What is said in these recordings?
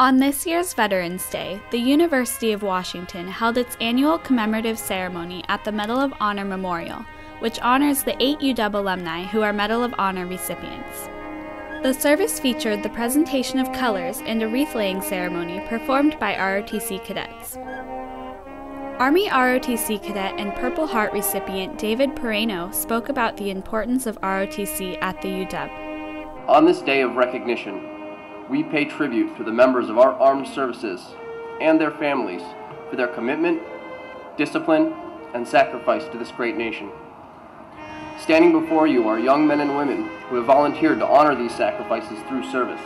On this year's Veterans Day, the University of Washington held its annual commemorative ceremony at the Medal of Honor Memorial, which honors the 8 UW alumni who are Medal of Honor recipients. The service featured the presentation of colors and a wreath-laying ceremony performed by ROTC cadets. Army ROTC cadet and Purple Heart recipient David Pereno spoke about the importance of ROTC at the UW. On this day of recognition, we pay tribute to the members of our armed services and their families for their commitment, discipline, and sacrifice to this great nation. Standing before you are young men and women who have volunteered to honor these sacrifices through service.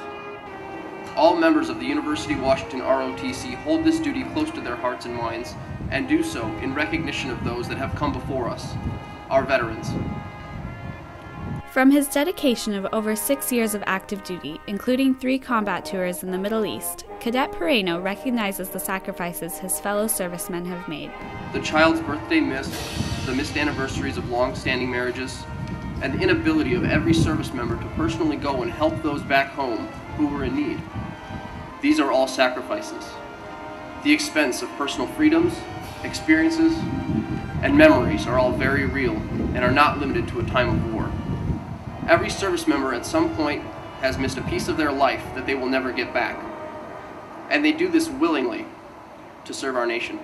All members of the University of Washington ROTC hold this duty close to their hearts and minds, and do so in recognition of those that have come before us, our veterans. From his dedication of over 6 years of active duty, including 3 combat tours in the Middle East, Cadet Pereno recognizes the sacrifices his fellow servicemen have made. The child's birthday missed, the missed anniversaries of long-standing marriages, and the inability of every service member to personally go and help those back home who were in need. These are all sacrifices. The expense of personal freedoms, experiences, and memories are all very real and are not limited to a time of war. Every service member at some point has missed a piece of their life that they will never get back. And they do this willingly to serve our nation.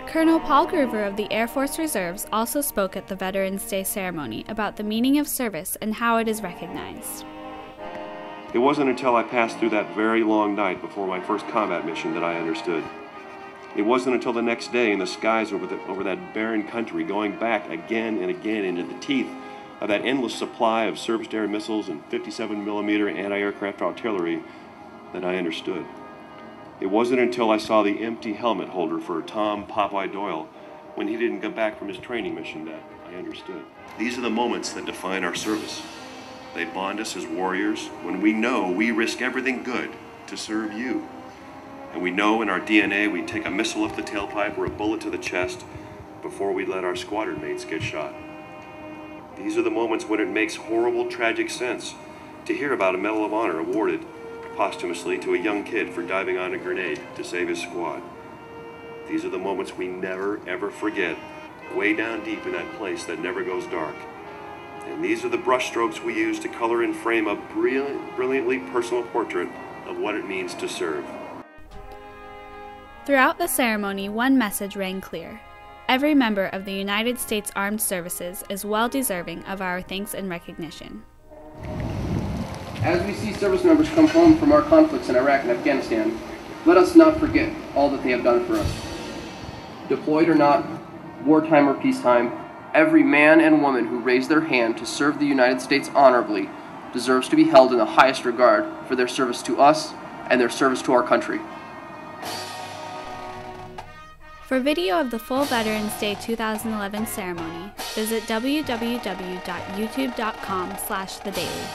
Colonel Paul Groover of the Air Force Reserves also spoke at the Veterans Day ceremony about the meaning of service and how it is recognized. It wasn't until I passed through that very long night before my first combat mission that I understood. It wasn't until the next day in the skies over that barren country, going back again and again into the teeth of that endless supply of surface-to-air missiles and 57mm anti-aircraft artillery, that I understood. It wasn't until I saw the empty helmet holder for Tom Popeye Doyle when he didn't come back from his training mission that I understood. These are the moments that define our service. They bond us as warriors when we know we risk everything good to serve you. And we know in our DNA we take a missile up the tailpipe or a bullet to the chest before we let our squadron mates get shot. These are the moments when it makes horrible, tragic sense to hear about a Medal of Honor awarded posthumously to a young kid for diving on a grenade to save his squad. These are the moments we never, ever forget, way down deep in that place that never goes dark. And these are the brushstrokes we use to color and frame a brilliantly personal portrait of what it means to serve. Throughout the ceremony, one message rang clear. Every member of the United States Armed Services is well deserving of our thanks and recognition. As we see service members come home from our conflicts in Iraq and Afghanistan, let us not forget all that they have done for us. Deployed or not, wartime or peacetime, every man and woman who raised their hand to serve the United States honorably deserves to be held in the highest regard for their service to us and their service to our country. For video of the full Veterans Day 2011 ceremony, visit www.youtube.com/thedaily.